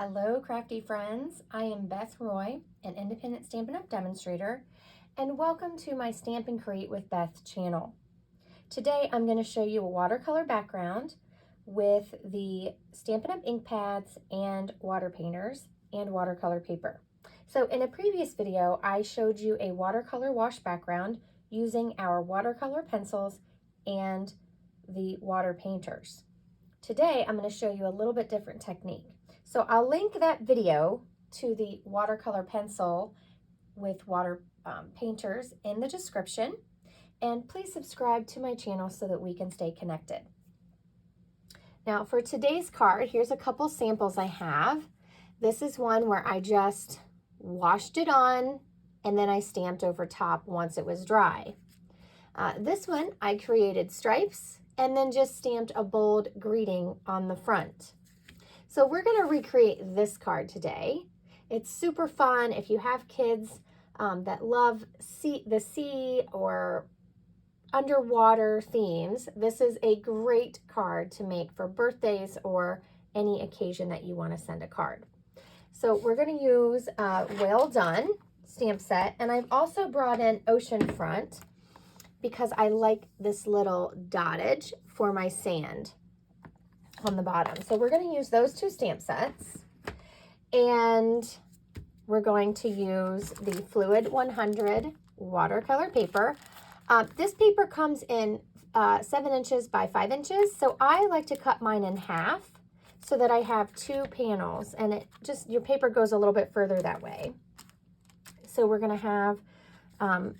Hello, crafty friends. I am Beth Roy, an independent Stampin' Up! Demonstrator, and welcome to my Stamp and Create with Beth channel. Today, I'm going to show you a watercolor background with the Stampin' Up! Ink pads and water painters and watercolor paper. So in a previous video, I showed you a watercolor wash background using our watercolor pencils and the water painters. Today, I'm going to show you a little bit different technique. So I'll link that video to the watercolor pencil with water painters in the description. And please subscribe to my channel so that we can stay connected. Now for today's card, here's a couple samples I have. This is one where I just washed it on and then I stamped over top once it was dry. This one I created stripes and then just stamped a bold greeting on the front. So we're going to recreate this card today. It's super fun if you have kids that love the sea or underwater themes. This is a great card to make for birthdays or any occasion that you want to send a card. So we're going to use Well Done stamp set, and I've also brought in Oceanfront because I like this little dottage for my sand on the bottom. So we're going to use those two stamp sets, and we're going to use the Fluid 100 watercolor paper. This paper comes in 7 inches by 5 inches, so I like to cut mine in half so that I have 2 panels, and it just, your paper goes a little bit further that way. So we're going to have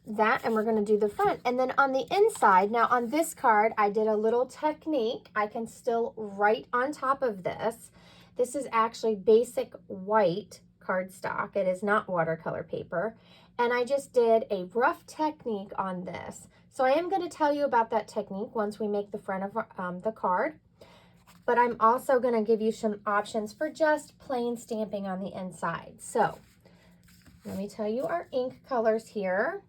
that, and we're going to do the front. And then on the inside, now on this card, I did a little technique. I can still write on top of this. This is actually basic white cardstock. It is not watercolor paper. And I just did a rough technique on this. So I am going to tell you about that technique once we make the front of the card. But I'm also going to give you some options for just plain stamping on the inside. So let me tell you our ink colors here.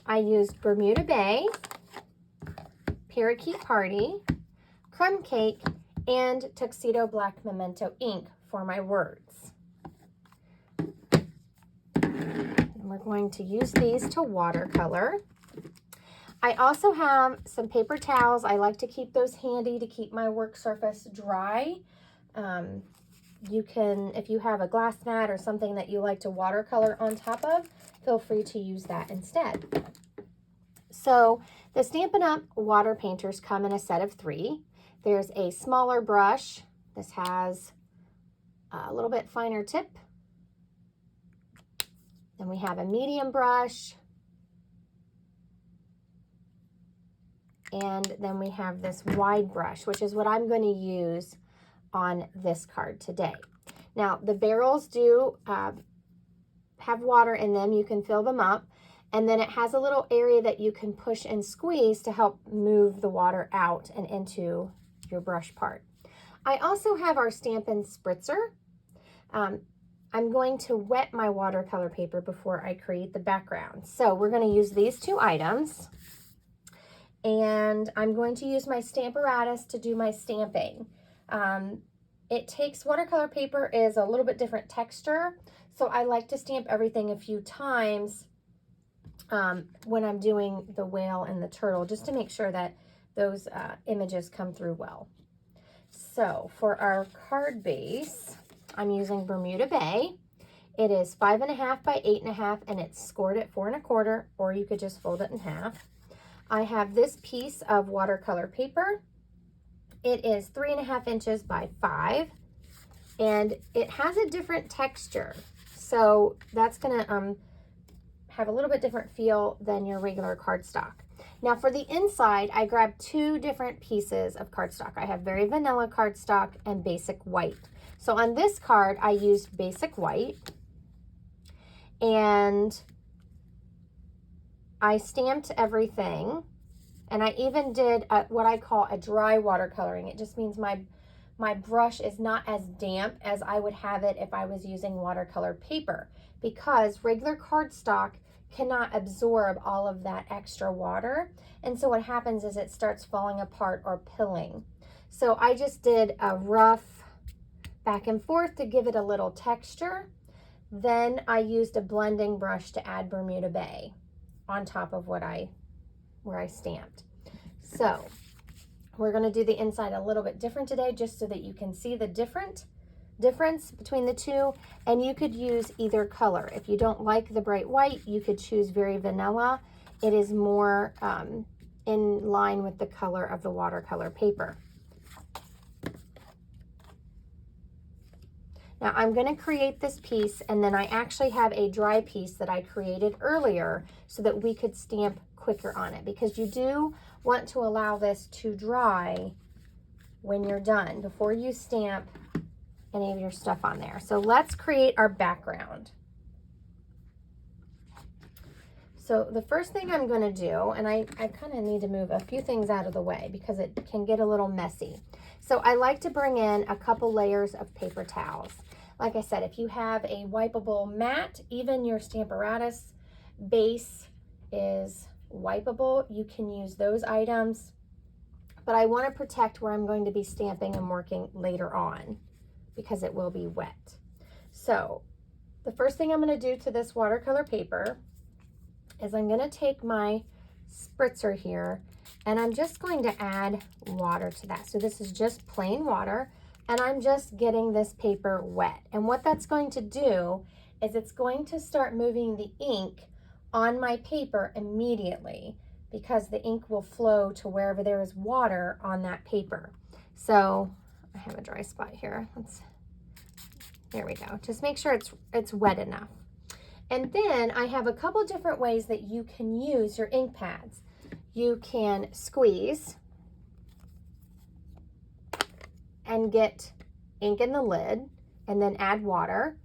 I used Bermuda Bay, Parakeet Party, Crumb Cake, and Tuxedo Black Memento ink for my words. And we're going to use these to watercolor. I also have some paper towels. I like to keep those handy to keep my work surface dry. You can, if you have a glass mat or something that you like to watercolor on top of, feel free to use that instead. So the Stampin' Up! Water painters come in a set of 3. There's a smaller brush. This has a little bit finer tip. Then we have a medium brush. And then we have this wide brush, which is what I'm going to use on this card today. Now the barrels do have water in them. You can fill them up, and then it has a little area that you can push and squeeze to help move the water out and into your brush part. I also have our Stampin' Spritzer. I'm going to wet my watercolor paper before I create the background. So we're going to use these 2 items, and I'm going to use my Stamparatus to do my stamping. It takes, watercolor paper is a little bit different texture, so I like to stamp everything a few times when I'm doing the whale and the turtle, just to make sure that those images come through well. So for our card base, I'm using Bermuda Bay. It is 5.5 by 8.5, and it's scored at 4 1/4, or you could just fold it in half. I have this piece of watercolor paper. It is 3.5 inches by 5, and it has a different texture. So that's gonna have a little bit different feel than your regular cardstock. Now for the inside, I grabbed 2 different pieces of cardstock. I have very vanilla cardstock and basic white. So on this card, I used basic white, and I stamped everything. And I even did what I call a dry watercoloring. It just means my brush is not as damp as I would have it if I was using watercolor paper, because regular cardstock cannot absorb all of that extra water. And so what happens is it starts falling apart or pilling. So I just did a rough back and forth to give it a little texture. Then I used a blending brush to add Bermuda Bay on top of where I stamped. So we're going to do the inside a little bit different today, just so that you can see the difference between the two. And you could use either color. If you don't like the bright white, you could choose very vanilla. It is more in line with the color of the watercolor paper. Now I'm going to create this piece, and then I actually have a dry piece that I created earlier so that we could stamp quicker on it, because you do want to allow this to dry when you're done before you stamp any of your stuff on there. So let's create our background. So the first thing I'm going to do, and I kind of need to move a few things out of the way because it can get a little messy. So I like to bring in a couple layers of paper towels. Like I said, if you have a wipeable mat, even your Stamparatus base is wipeable. You can use those items, but I want to protect where I'm going to be stamping and working later on because it will be wet. So the first thing I'm going to do to this watercolor paper is I'm going to take my spritzer here and I'm just going to add water to that. So this is just plain water, and I'm just getting this paper wet. And what that's going to do is it's going to start moving the ink on my paper immediately, because the ink will flow to wherever there is water on that paper. So I have a dry spot here. There we go. Just make sure it's wet enough. And then I have a couple different ways that you can use your ink pads. You can squeeze and get ink in the lid and then add water.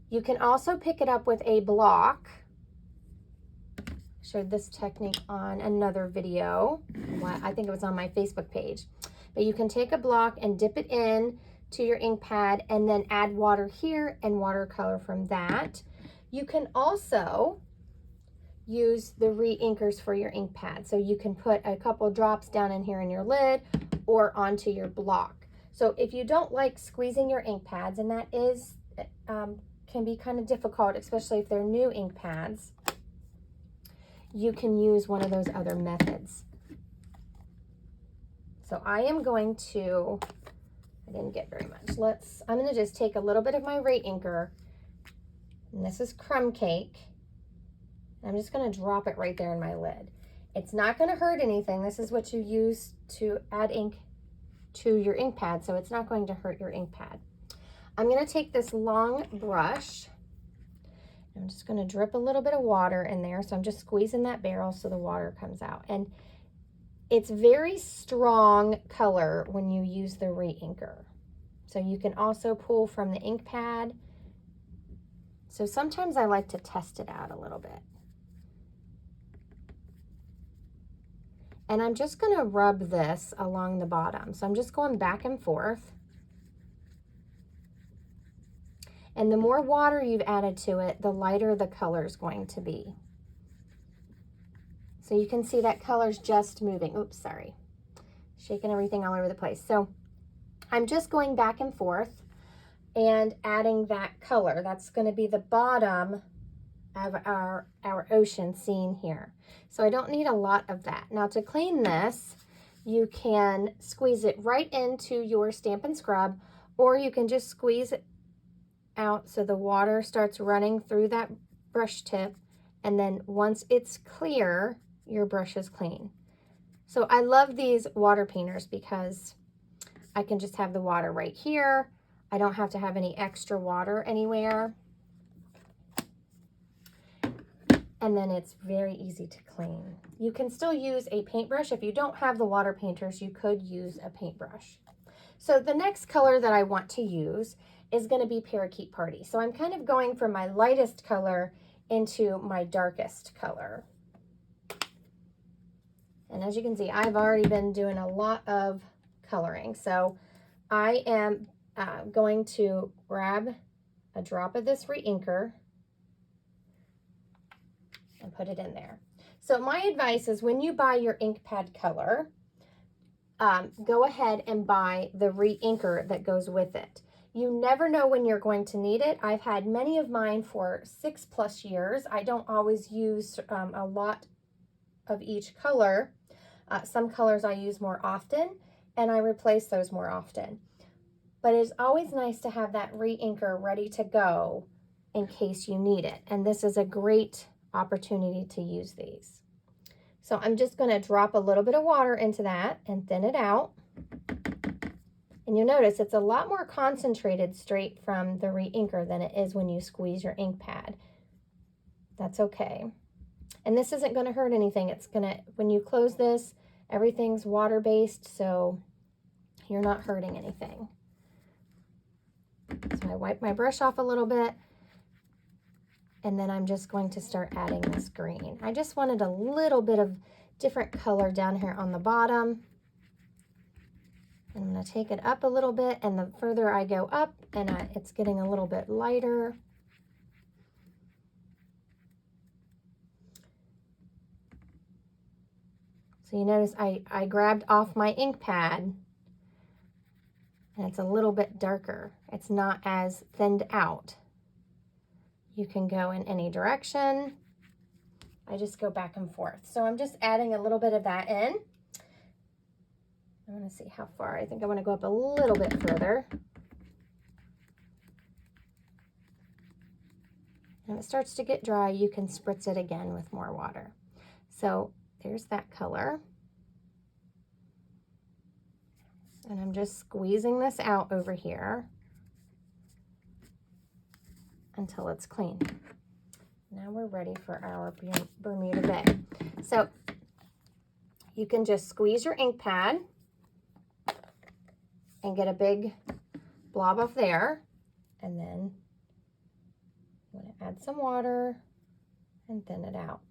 You can also pick it up with a block. I showed this technique on another video. I think it was on my Facebook page. But you can take a block and dip it in to your ink pad and then add water here and watercolor from that. You can also use the re-inkers for your ink pad. So you can put a couple drops down in here in your lid or onto your block. So if you don't like squeezing your ink pads, and that is can be kind of difficult, especially if they're new ink pads, you can use one of those other methods. So I am going to, I didn't get very much. I'm going to just take a little bit of my re-inker, and this is Crumb Cake. I'm just going to drop it right there in my lid. It's not going to hurt anything. This is what you use to add ink to your ink pad, so it's not going to hurt your ink pad. I'm going to take this long brush. I'm just going to drip a little bit of water in there. So I'm just squeezing that barrel so the water comes out. And it's very strong color when you use the re-inker. So you can also pull from the ink pad. So sometimes I like to test it out a little bit. And I'm just going to rub this along the bottom. So I'm just going back and forth. And the more water you've added to it, the lighter the color is going to be. So you can see that color's just moving. Oops, sorry. Shaking everything all over the place. So I'm just going back and forth and adding that color. That's going to be the bottom of our ocean scene here. So I don't need a lot of that. Now to clean this, you can squeeze it right into your Stampin' Scrub, or you can just squeeze it out so the water starts running through that brush tip, and then once it's clear, your brush is clean. So I love these water painters because I can just have the water right here. I don't have to have any extra water anywhere. And then it's very easy to clean. You can still use a paintbrush. If you don't have the water painters, you could use a paintbrush. So the next color that I want to use is going to be Parakeet Party. So I'm kind of going from my lightest color into my darkest color. And as you can see, I've already been doing a lot of coloring. So I am going to grab a drop of this re-inker and put it in there. So my advice is when you buy your ink pad color, go ahead and buy the re-inker that goes with it. You never know when you're going to need it. I've had many of mine for 6+ years. I don't always use a lot of each color. Some colors I use more often, and I replace those more often. But it's always nice to have that re-inker ready to go in case you need it. And this is a great opportunity to use these. So I'm just going to drop a little bit of water into that and thin it out. And you'll notice it's a lot more concentrated straight from the re-inker than it is when you squeeze your ink pad. That's okay. And this isn't going to hurt anything. It's going to, when you close this, everything's water-based, so you're not hurting anything. So I wipe my brush off a little bit, and then I'm just going to start adding this green. I just wanted a little bit of different color down here on the bottom. I'm going to take it up a little bit, and the further I go up, and it's getting a little bit lighter. So you notice I grabbed off my ink pad, and it's a little bit darker. It's not as thinned out. You can go in any direction. I just go back and forth. So I'm just adding a little bit of that in. I want to see how far. I think I want to go up a little bit further. And if it starts to get dry, you can spritz it again with more water. So there's that color. And I'm just squeezing this out over here until it's clean. Now we're ready for our Bermuda Bay. So you can just squeeze your ink pad and get a big blob of there. And then I'm going to add some water and thin it out.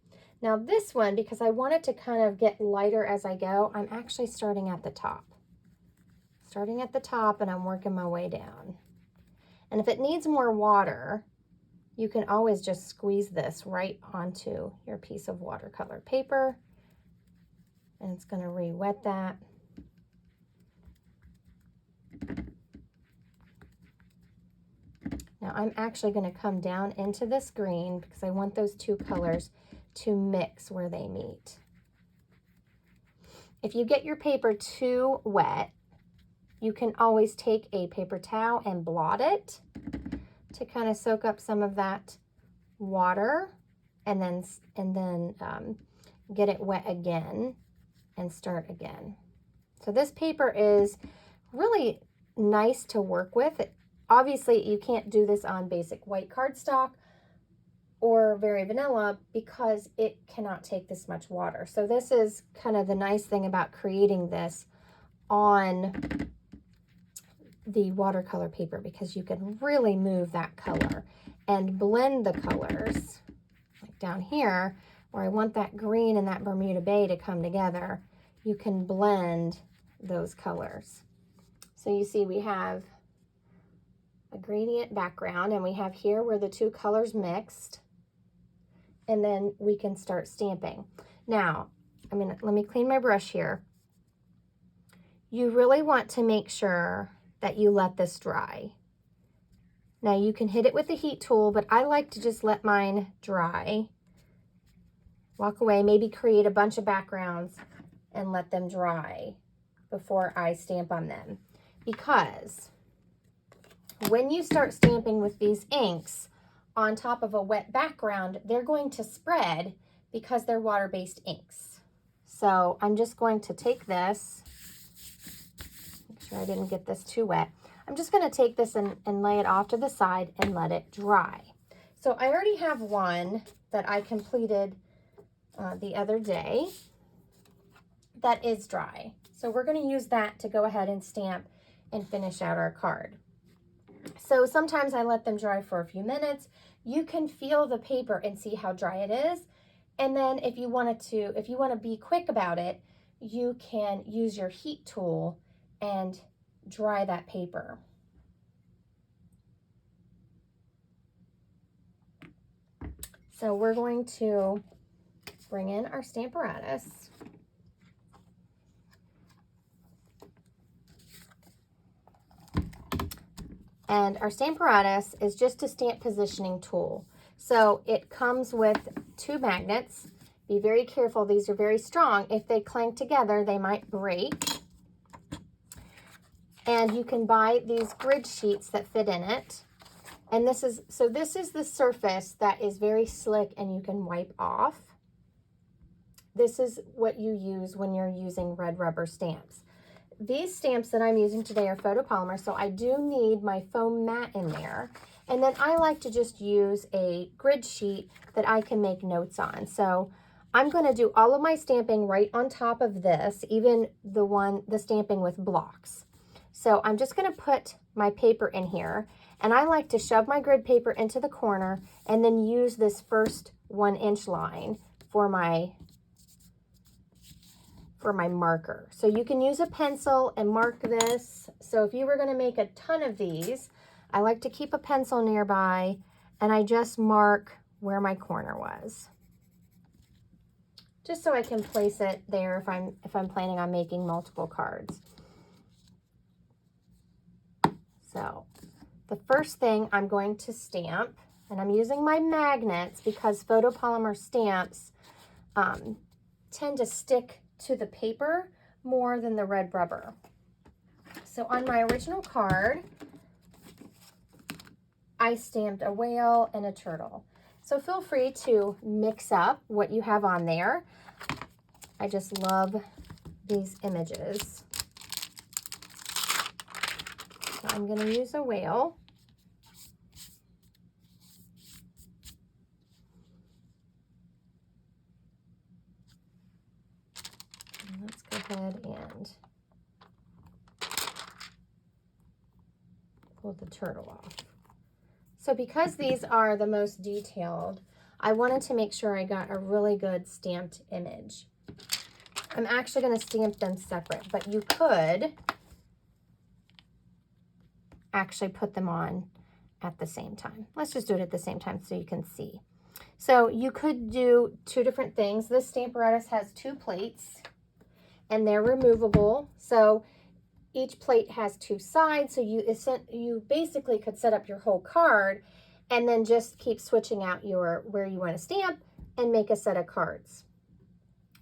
Now this one, because I want it to kind of get lighter as I go, I'm actually starting at the top. Starting at the top, and I'm working my way down. And if it needs more water, you can always just squeeze this right onto your piece of watercolor paper, and it's going to re-wet that. Now I'm actually going to come down into this green because I want those two colors to mix where they meet. If you get your paper too wet, you can always take a paper towel and blot it to kind of soak up some of that water, and then get it wet again and start again. So this paper is really nice to work with. Obviously, you can't do this on basic white cardstock or very vanilla because it cannot take this much water. So this is kind of the nice thing about creating this on the watercolor paper, because you can really move that color and blend the colors. Like down here where I want that green and that Bermuda Bay to come together, you can blend those colors. So you see we have a gradient background, and we have here where the two colors mixed, and then we can start stamping. Now, let me clean my brush here. You really want to make sure that you let this dry. Now you can hit it with the heat tool, but I like to just let mine dry. Walk away, maybe create a bunch of backgrounds and let them dry before I stamp on them. Because when you start stamping with these inks on top of a wet background, they're going to spread because they're water-based inks. So I'm just going to take this, make sure I didn't get this too wet. I'm just going to take this and lay it off to the side and let it dry. So I already have one that I completed the other day that is dry. So we're going to use that to go ahead and stamp and finish out our card. So sometimes I let them dry for a few minutes. You can feel the paper and see how dry it is. And then if you want to be quick about it, you can use your heat tool and dry that paper. So we're going to bring in our Stamparatus. And our Stamparatus is just a stamp positioning tool. So it comes with 2 magnets. Be very careful, these are very strong. If they clank together, they might break. And you can buy these grid sheets that fit in it. And this is the surface that is very slick and you can wipe off. This is what you use when you're using red rubber stamps. These stamps that I'm using today are photopolymer, so I do need my foam mat in there. And then I like to just use a grid sheet that I can make notes on. So I'm going to do all of my stamping right on top of this, even the stamping with blocks. So I'm just going to put my paper in here, and I like to shove my grid paper into the corner and then use this first 1-inch line for my marker. So you can use a pencil and mark this. So if you were going to make a ton of these, I like to keep a pencil nearby and I just mark where my corner was, just so I can place it there if I'm planning on making multiple cards. So the first thing I'm going to stamp, and I'm using my magnets because photopolymer stamps tend to stick to the paper more than the red rubber. So on my original card, I stamped a whale and a turtle. So feel free to mix up what you have on there. I just love these images. So I'm going to use a whale. And let's go ahead and pull the turtle off. So because these are the most detailed, I wanted to make sure I got a really good stamped image. I'm actually going to stamp them separate, but you could actually put them on at the same time. Let's just do it at the same time so you can see. So you could do 2 different things. This Stamparatus has 2 plates and they're removable. So each plate has 2 sides. So you basically could set up your whole card and then just keep switching out where you want to stamp and make a set of cards.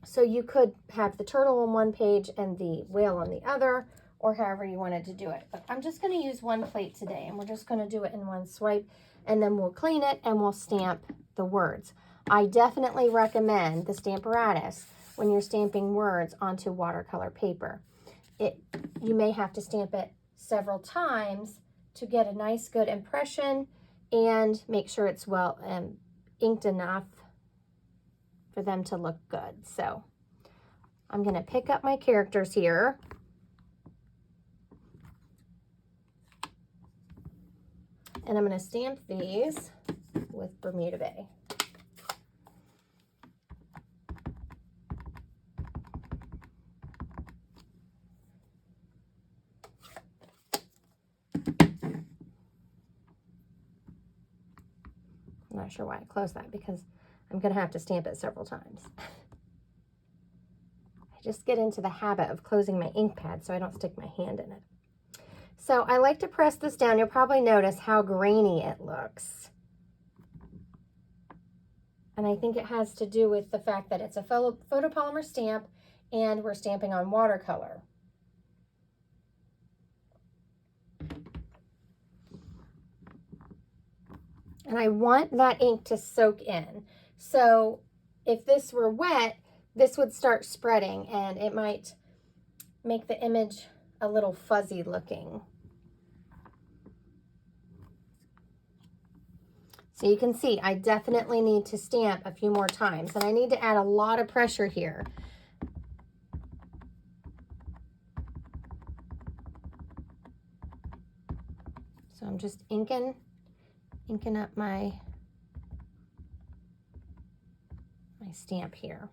So you could have the turtle on one page and the whale on the other, or however you wanted to do it. But I'm just going to use 1 plate today, and we're just going to do it in 1 swipe, and then we'll clean it and we'll stamp the words. I definitely recommend the Stamparatus when you're stamping words onto watercolor paper. You may have to stamp it several times to get a nice good impression and make sure it's well inked enough for them to look good. So I'm going to pick up my characters here. And I'm going to stamp these with Bermuda Bay. I'm not sure why I closed that because I'm going to have to stamp it several times. I just get into the habit of closing my ink pad so I don't stick my hand in it. So I like to press this down. You'll probably notice how grainy it looks. And I think it has to do with the fact that it's a photopolymer stamp and we're stamping on watercolor. And I want that ink to soak in. So if this were wet, this would start spreading and it might make the image a little fuzzy looking. So you can see I definitely need to stamp a few more times, and I need to add a lot of pressure here. So I'm just inking up my stamp here.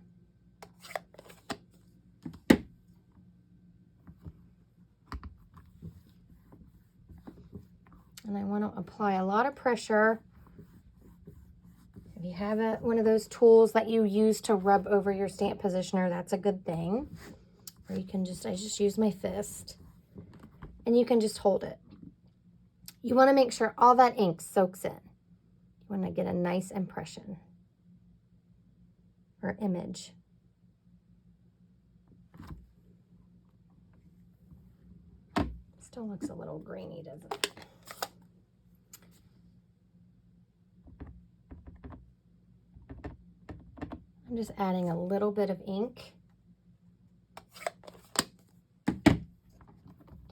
And I want to apply a lot of pressure. If you have one of those tools that you use to rub over your stamp positioner, that's a good thing. Or you can I just use my fist. And you can just hold it. You want to make sure all that ink soaks in. You want to get a nice impression or image. Still looks a little grainy, doesn't it? I'm just adding a little bit of ink.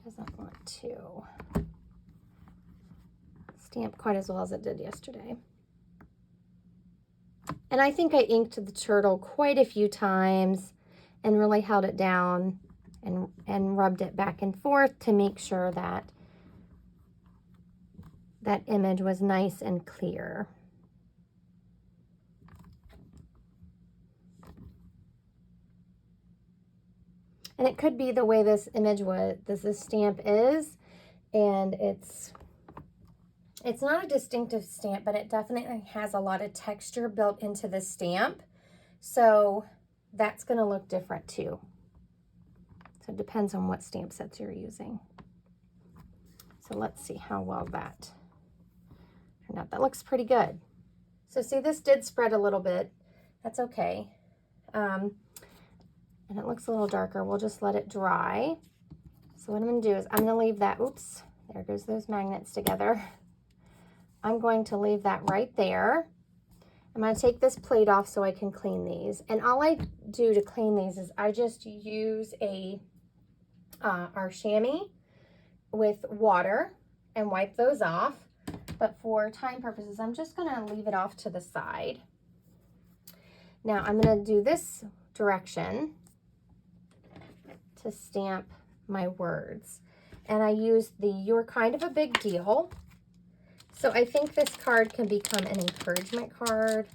Doesn't want to stamp quite as well as it did yesterday. And I think I inked the turtle quite a few times and really held it down and rubbed it back and forth to make sure that that image was nice and clear. And it could be the way this image was, this stamp is, and it's not a distinctive stamp, but it definitely has a lot of texture built into the stamp. So that's gonna look different too. So it depends on what stamp sets you're using. So let's see how well that turned out. That looks pretty good. So see, this did spread a little bit. That's okay. And it looks a little darker. We'll just let it dry. So what I'm gonna do is I'm gonna leave that, oops, there goes those magnets together. I'm going to leave that right there. I'm gonna take this plate off so I can clean these. And all I do to clean these is I just use our chamois with water and wipe those off. But for time purposes, I'm just gonna leave it off to the side. Now I'm gonna do this direction to stamp my words. And I use the "You're Kind of a Big Deal." So I think this card can become an encouragement card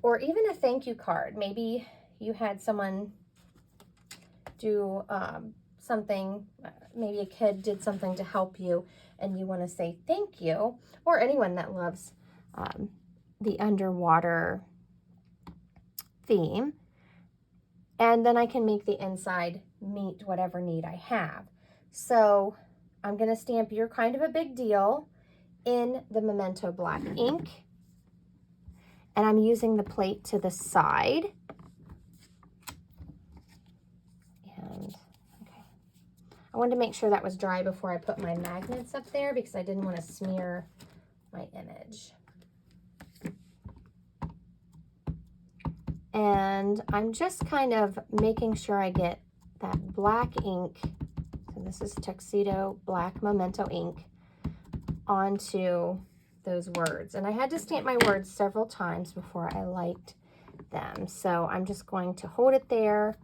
or even a thank you card. Maybe you had someone do something, maybe a kid did something to help you and you want to say thank you, or anyone that loves the underwater theme. And then I can make the inside meet whatever need I have. So I'm going to stamp "You're Kind of a Big Deal" in the Memento black ink. And I'm using the plate to the side. And okay, I wanted to make sure that was dry before I put my magnets up there because I didn't want to smear my image. And I'm just kind of making sure I get that black ink, so this is Tuxedo Black Memento ink, onto those words. And I had to stamp my words several times before I liked them. So I'm just going to hold it there.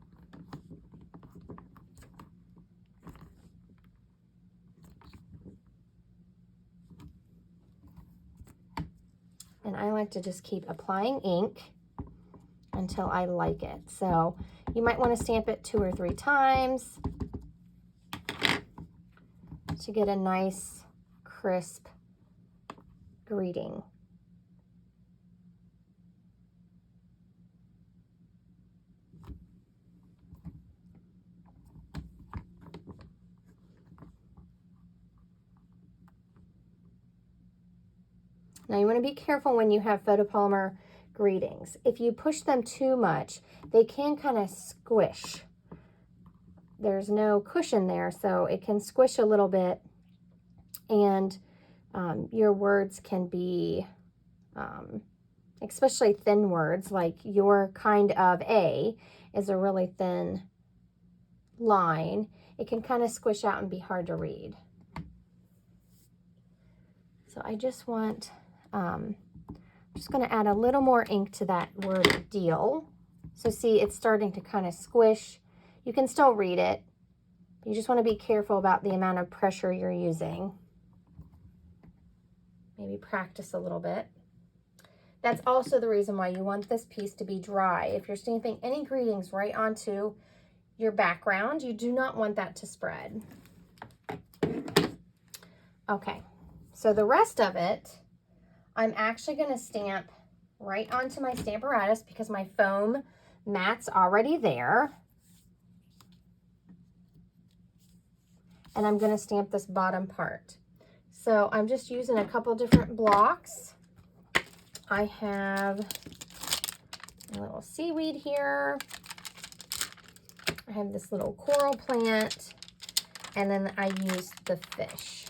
And I like to just keep applying ink until I like it. So you might want to stamp it 2 or 3 times to get a nice, crisp greeting. Now you want to be careful when you have photopolymer greetings. If you push them too much, they can kind of squish. There's no cushion there, so it can squish a little bit, and your words can be, especially thin words, like "You're Kind of a" is a really thin line. It can kind of squish out and be hard to read. So I just want, I'm just going to add a little more ink to that word "deal." So see, it's starting to kind of squish. You can still read it. You just want to be careful about the amount of pressure you're using. Maybe practice a little bit. That's also the reason why you want this piece to be dry. If you're stamping any greetings right onto your background, you do not want that to spread. Okay, so the rest of it, I'm actually going to stamp right onto my Stamparatus because my foam mat's already there. And I'm going to stamp this bottom part. So I'm just using a couple different blocks. I have a little seaweed here. I have this little coral plant, and then I used the fish.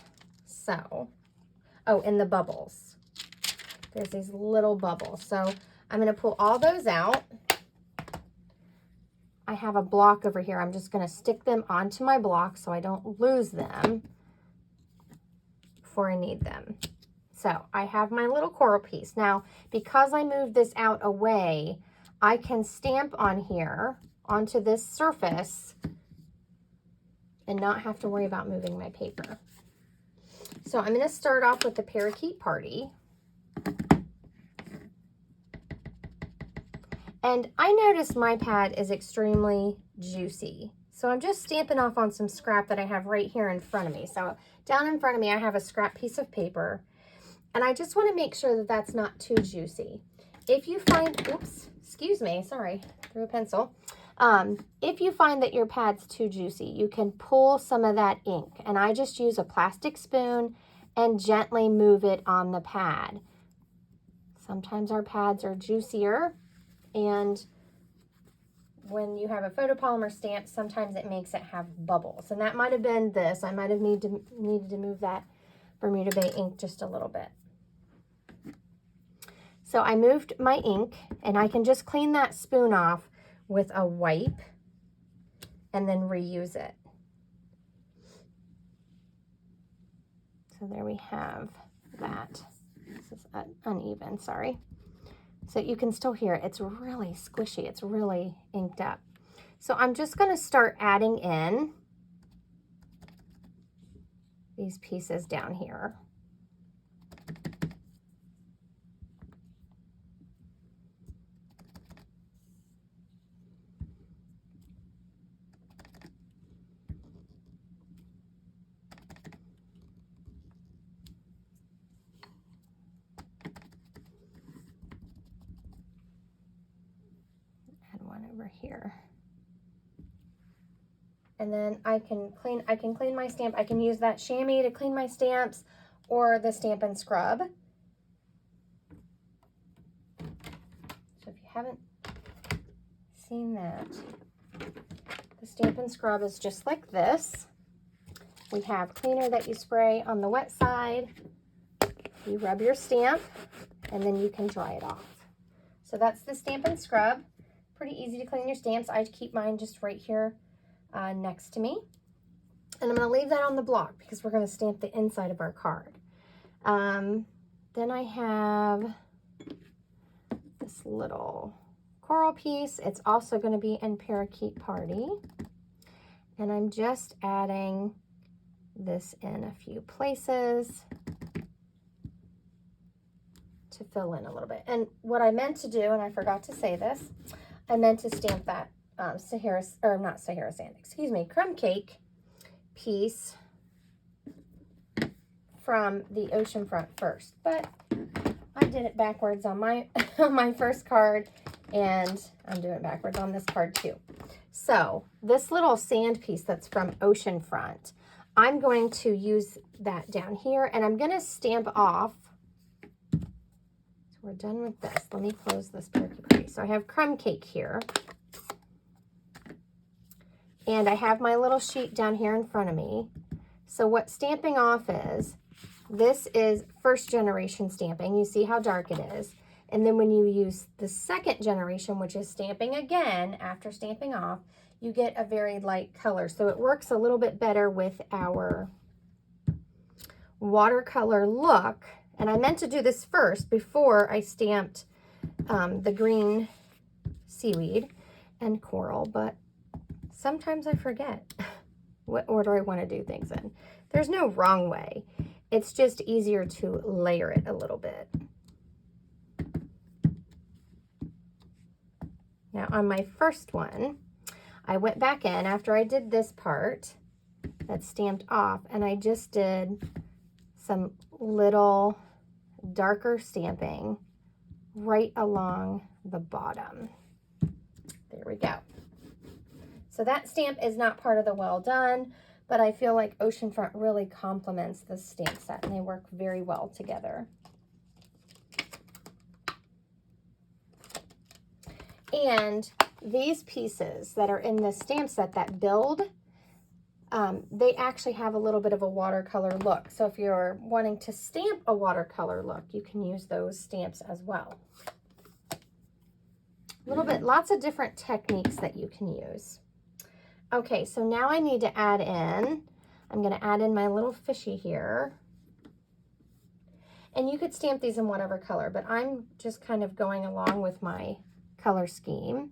So, oh, and the bubbles. There's these little bubbles. So I'm going to pull all those out. I have a block over here. I'm just going to stick them onto my block so I don't lose them before I need them. So I have my little coral piece. Now, because I moved this out away, I can stamp on here onto this surface and not have to worry about moving my paper. So I'm going to start off with the parakeet party. And I noticed my pad is extremely juicy. So I'm just stamping off on some scrap that I have right here in front of me. So down in front of me, I have a scrap piece of paper. And I just want to make sure that that's not too juicy. If you find, oops, excuse me, sorry, threw a pencil. If you find that your pad's too juicy, you can pull some of that ink. And I just use a plastic spoon and gently move it on the pad. Sometimes our pads are juicier, and when you have a photopolymer stamp, sometimes it makes it have bubbles. And that might have been this. I might have needed to move that Bermuda Bay ink just a little bit. So I moved my ink, and I can just clean that spoon off with a wipe and then reuse it. So there we have that. This is uneven, sorry. So you can still hear it. It's really squishy. It's really inked up. So I'm just going to start adding in these pieces down here. Over here, and then I can clean my stamp. I can use that chamois to clean my stamps, or the Stampin' Scrub. So if you haven't seen that, the Stampin' Scrub is just like this. We have cleaner that you spray on the wet side. You rub your stamp, and then you can dry it off. So that's the Stampin' Scrub. Pretty easy to clean your stamps. I keep mine just right here next to me. And I'm going to leave that on the block because we're going to stamp the inside of our card. Then I have this little coral piece. It's also going to be in Parakeet Party. And I'm just adding this in a few places to fill in a little bit. And what I meant to do, and I forgot to say this, I meant to stamp that crumb cake piece from the ocean front first, but I did it backwards on my on my first card, and I'm doing it backwards on this card too. So this little sand piece that's from ocean front, I'm going to use that down here, and I'm going to stamp off. We're done with this. Let me close this parakeet party. So I have crumb cake here. And I have my little sheet down here in front of me. So what stamping off is, this is first generation stamping. You see how dark it is. And then when you use the second generation, which is stamping again after stamping off, you get a very light color. So it works a little bit better with our watercolor look. And I meant to do this first before I stamped the green seaweed and coral, but sometimes I forget what order I want to do things in. There's no wrong way. It's just easier to layer it a little bit. Now on my first one, I went back in after I did this part that's stamped off, and I just did some little darker stamping right along the bottom. There we go. So that stamp is not part of the well done, but I feel like Oceanfront really complements this stamp set, and they work very well together. And these pieces that are in this stamp set that build, they actually have a little bit of a watercolor look. So if you're wanting to stamp a watercolor look, you can use those stamps as well. Lots of different techniques that you can use. Okay, so now I need to add in, I'm going to add in my little fishy here. And you could stamp these in whatever color, but I'm just kind of going along with my color scheme.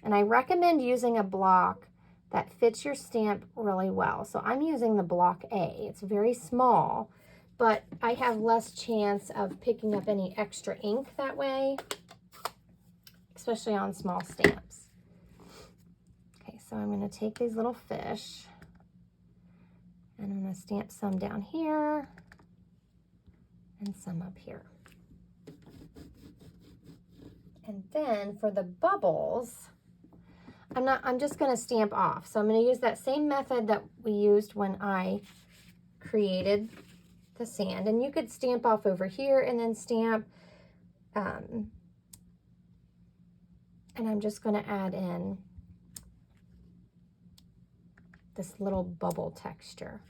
And I recommend using a block that fits your stamp really well. So I'm using the block A. It's very small, but I have less chance of picking up any extra ink that way, especially on small stamps. Okay, so I'm going to take these little fish and I'm going to stamp some down here and some up here. And then for the bubbles, I'm just going to stamp off. So I'm going to use that same method that we used when I created the sand. And you could stamp off over here and then stamp. And I'm just going to add in this little bubble texture.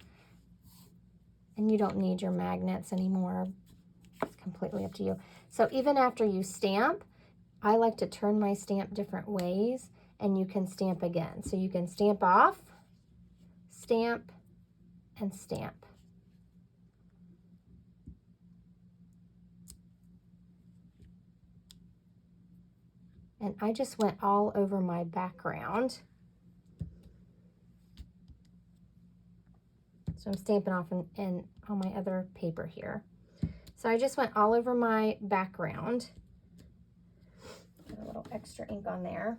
And you don't need your magnets anymore. It's completely up to you. So even after you stamp, I like to turn my stamp different ways, and you can stamp again. So you can stamp off, stamp, and stamp. And I just went all over my background. So I'm stamping off in on my other paper here. So I just went all over my background. Put a little extra ink on there.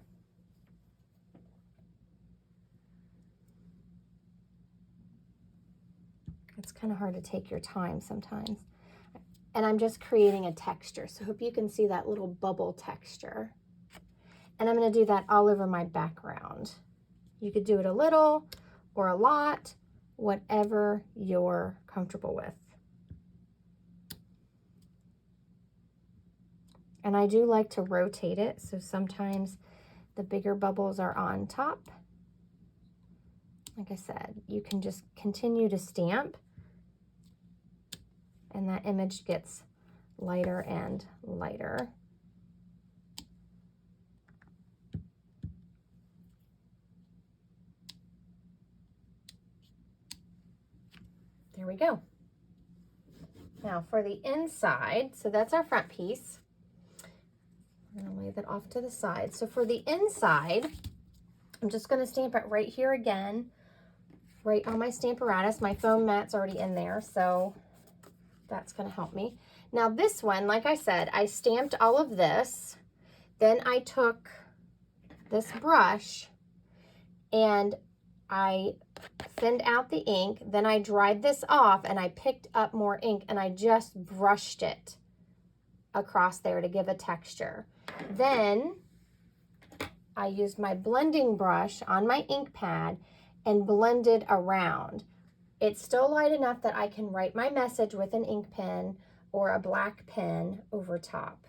It's kind of hard to take your time sometimes. And I'm just creating a texture. So I hope you can see that little bubble texture. And I'm going to do that all over my background. You could do it a little or a lot, whatever you're comfortable with. And I do like to rotate it, so sometimes the bigger bubbles are on top. Like I said, you can just continue to stamp, and that image gets lighter and lighter. There we go. Now for the inside, so that's our front piece. I'm going to lay that off to the side. So for the inside, I'm just going to stamp it right here again, right on my Stamparatus. My foam mat's already in there, so that's going to help me. Now this one, like I said, I stamped all of this. Then I took this brush and I thinned out the ink. Then I dried this off and I picked up more ink and I just brushed it across there to give a texture. Then I used my blending brush on my ink pad and blended around. It's still light enough that I can write my message with an ink pen or a black pen over top.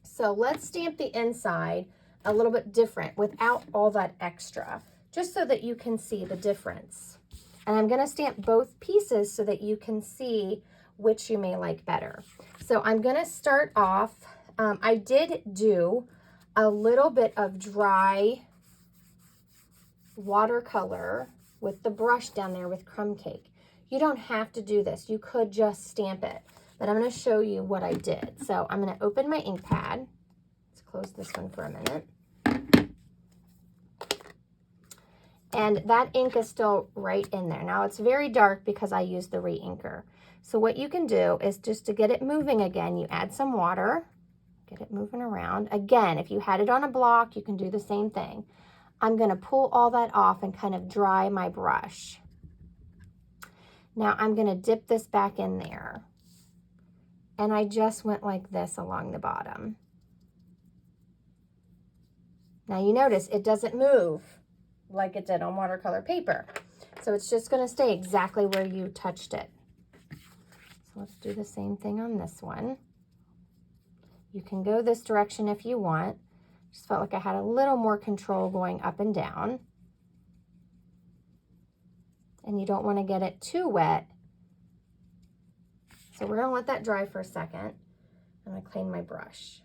So let's stamp the inside a little bit different without all that extra, just so that you can see the difference. And I'm going to stamp both pieces so that you can see which you may like better. So I'm going to start off, I did do a little bit of dry watercolor with the brush down there with crumb cake. You don't have to do this. You could just stamp it, but I'm going to show you what I did. So I'm going to open my ink pad. Let's close this one for a minute. And that ink is still right in there. Now it's very dark because I used the re-inker. So what you can do is just to get it moving again, you add some water, get it moving around. Again, if you had it on a block, you can do the same thing. I'm going to pull all that off and kind of dry my brush. Now I'm going to dip this back in there. And I just went like this along the bottom. Now you notice it doesn't move like it did on watercolor paper. So it's just going to stay exactly where you touched it. So let's do the same thing on this one. You can go this direction if you want. Just felt like I had a little more control going up and down. And you don't want to get it too wet. So we're going to let that dry for a second. I'm going to clean my brush.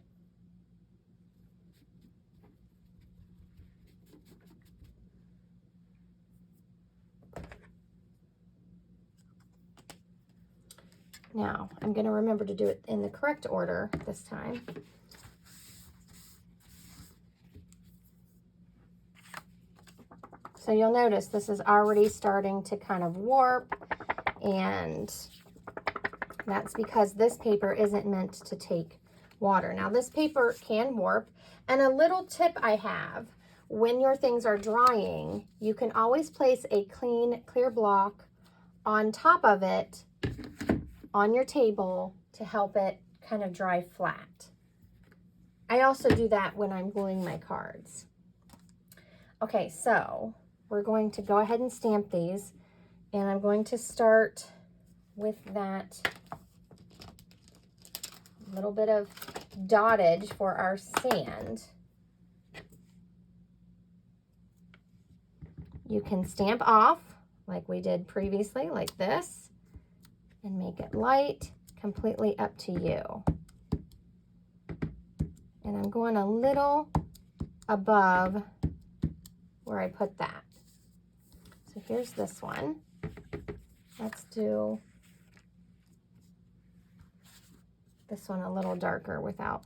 Now, I'm going to remember to do it in the correct order this time. So you'll notice this is already starting to kind of warp, and that's because this paper isn't meant to take water. Now, this paper can warp, and a little tip I have, when your things are drying, you can always place a clean, clear block on top of it on your table to help it kind of dry flat. I also do that when I'm gluing my cards. Okay, so we're going to go ahead and stamp these, and I'm going to start with that little bit of dottage for our sand. You can stamp off like we did previously, like this, and make it light, completely up to you. And I'm going a little above where I put that. So here's this one. Let's do this one a little darker without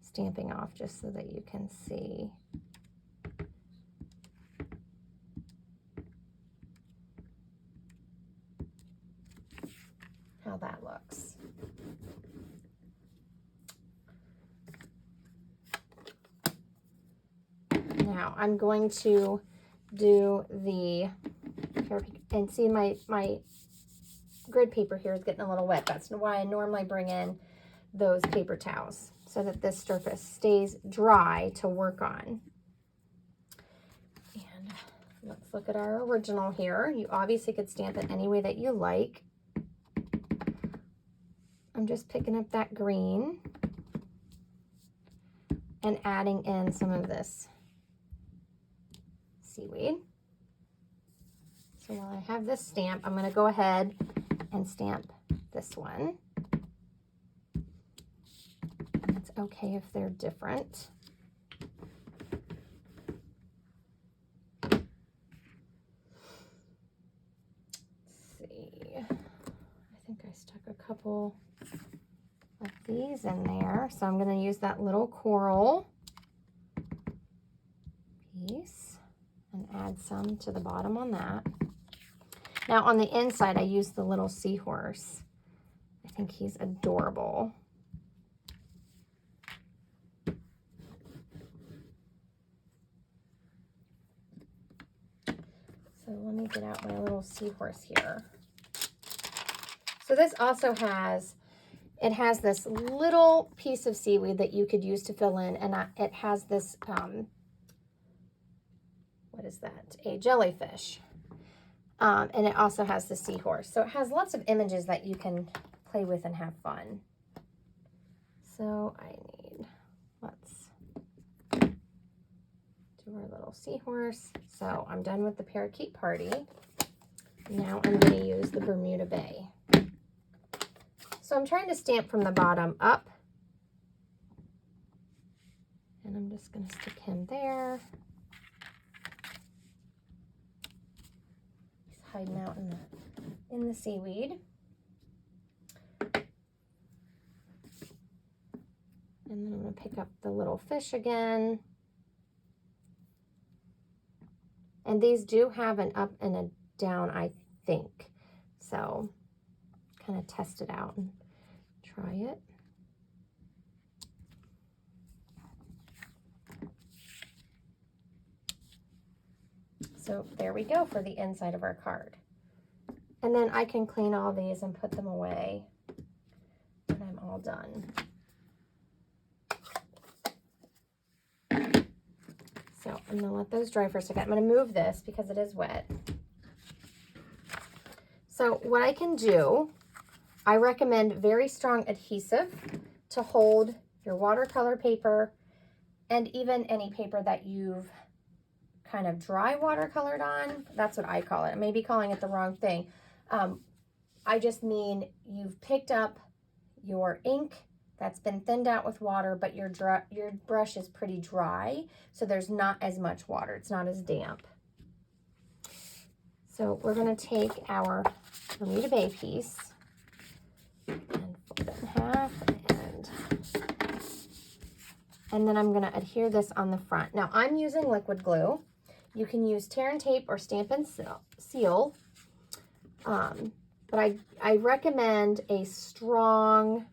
stamping off, just so that you can see. How that looks. Now I'm going to do the, and see my grid paper here is getting a little wet. That's why I normally bring in those paper towels, so that this surface stays dry to work on. And let's look at our original here. You obviously could stamp it any way that you like. I'm just picking up that green and adding in some of this seaweed. So while I have this stamp, I'm going to go ahead and stamp this one. It's okay if they're different. Let's see. I think I stuck a couple of these in there. So I'm going to use that little coral piece and add some to the bottom on that. Now on the inside, I use the little seahorse. I think he's adorable. So let me get out my little seahorse here. So this also has, it has this little piece of seaweed that you could use to fill in, and it has this, what is that? A jellyfish. And it also has the seahorse. So it has lots of images that you can play with and have fun. So I need, let's do our little seahorse. So I'm done with the parakeet party. Now I'm going to use the Bermuda Bay. So I'm trying to stamp from the bottom up. And I'm just going to stick him there. He's hiding out in the seaweed. And then I'm going to pick up the little fish again. And these do have an up and a down, I think. So kind of test it out and try it. So there we go for the inside of our card. And then I can clean all these and put them away when I'm all done. So I'm going to let those dry for a second. I'm going to move this because it is wet. So what I can do, I recommend very strong adhesive to hold your watercolor paper and even any paper that you've kind of dry watercolored on. That's what I call it. I may be calling it the wrong thing. I just mean you've picked up your ink that's been thinned out with water, but your brush is pretty dry, so there's not as much water. It's not as damp. So we're going to take our Bermuda Bay piece and fold it in half, and then I'm going to adhere this on the front. Now I'm using liquid glue. You can use tear and tape or Stampin' Seal, but I recommend a strong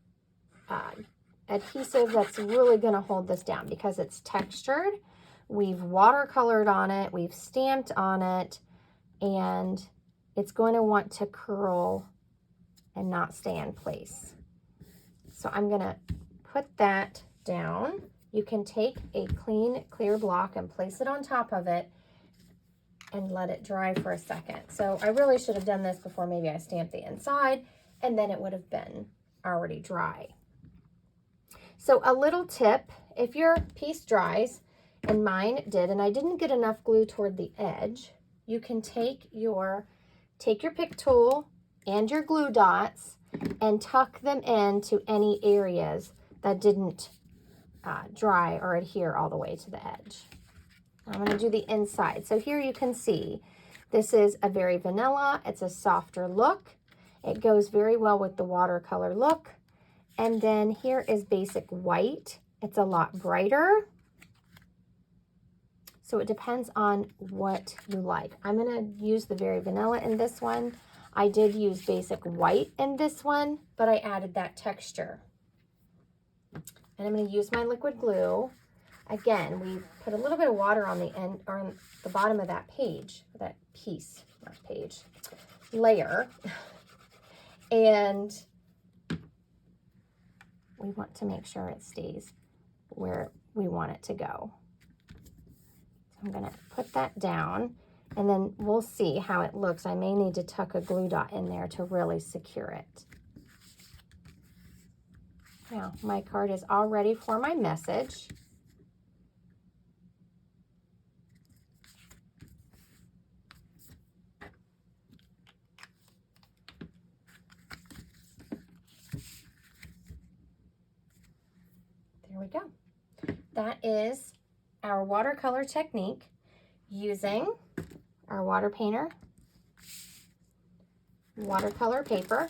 adhesive that's really going to hold this down because it's textured. We've watercolored on it, we've stamped on it, and it's going to want to curl and not stay in place. So I'm going to put that down. You can take a clean, clear block and place it on top of it and let it dry for a second. So I really should have done this before maybe I stamped the inside, and then it would have been already dry. So a little tip, if your piece dries, and mine did, and I didn't get enough glue toward the edge, you can take your pick tool and your glue dots and tuck them into any areas that didn't dry or adhere all the way to the edge. I'm going to do the inside. So here you can see this is a very vanilla. It's a softer look. It goes very well with the watercolor look. And then here is basic white. It's a lot brighter. So it depends on what you like. I'm going to use the very vanilla in this one. I did use basic white in this one, but I added that texture. And I'm going to use my liquid glue. Again, we put a little bit of water on the end or on the bottom of that page, that piece, not page, layer. And we want to make sure it stays where we want it to go. So I'm going to put that down, and then we'll see how it looks. I may need to tuck a glue dot in there to really secure it. Now, my card is all ready for my message. There we go. That is our watercolor technique using our water painter, watercolor paper,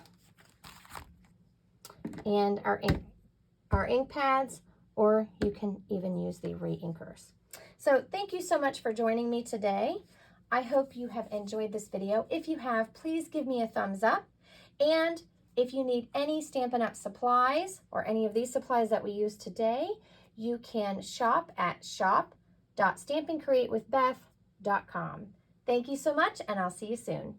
and our ink pads, or you can even use the re-inkers. So thank you so much for joining me today. I hope you have enjoyed this video. If you have, please give me a thumbs up. And if you need any Stampin' Up! Supplies or any of these supplies that we use today, you can shop at shop.stampincreatewithbeth.com. Thank you so much, and I'll see you soon.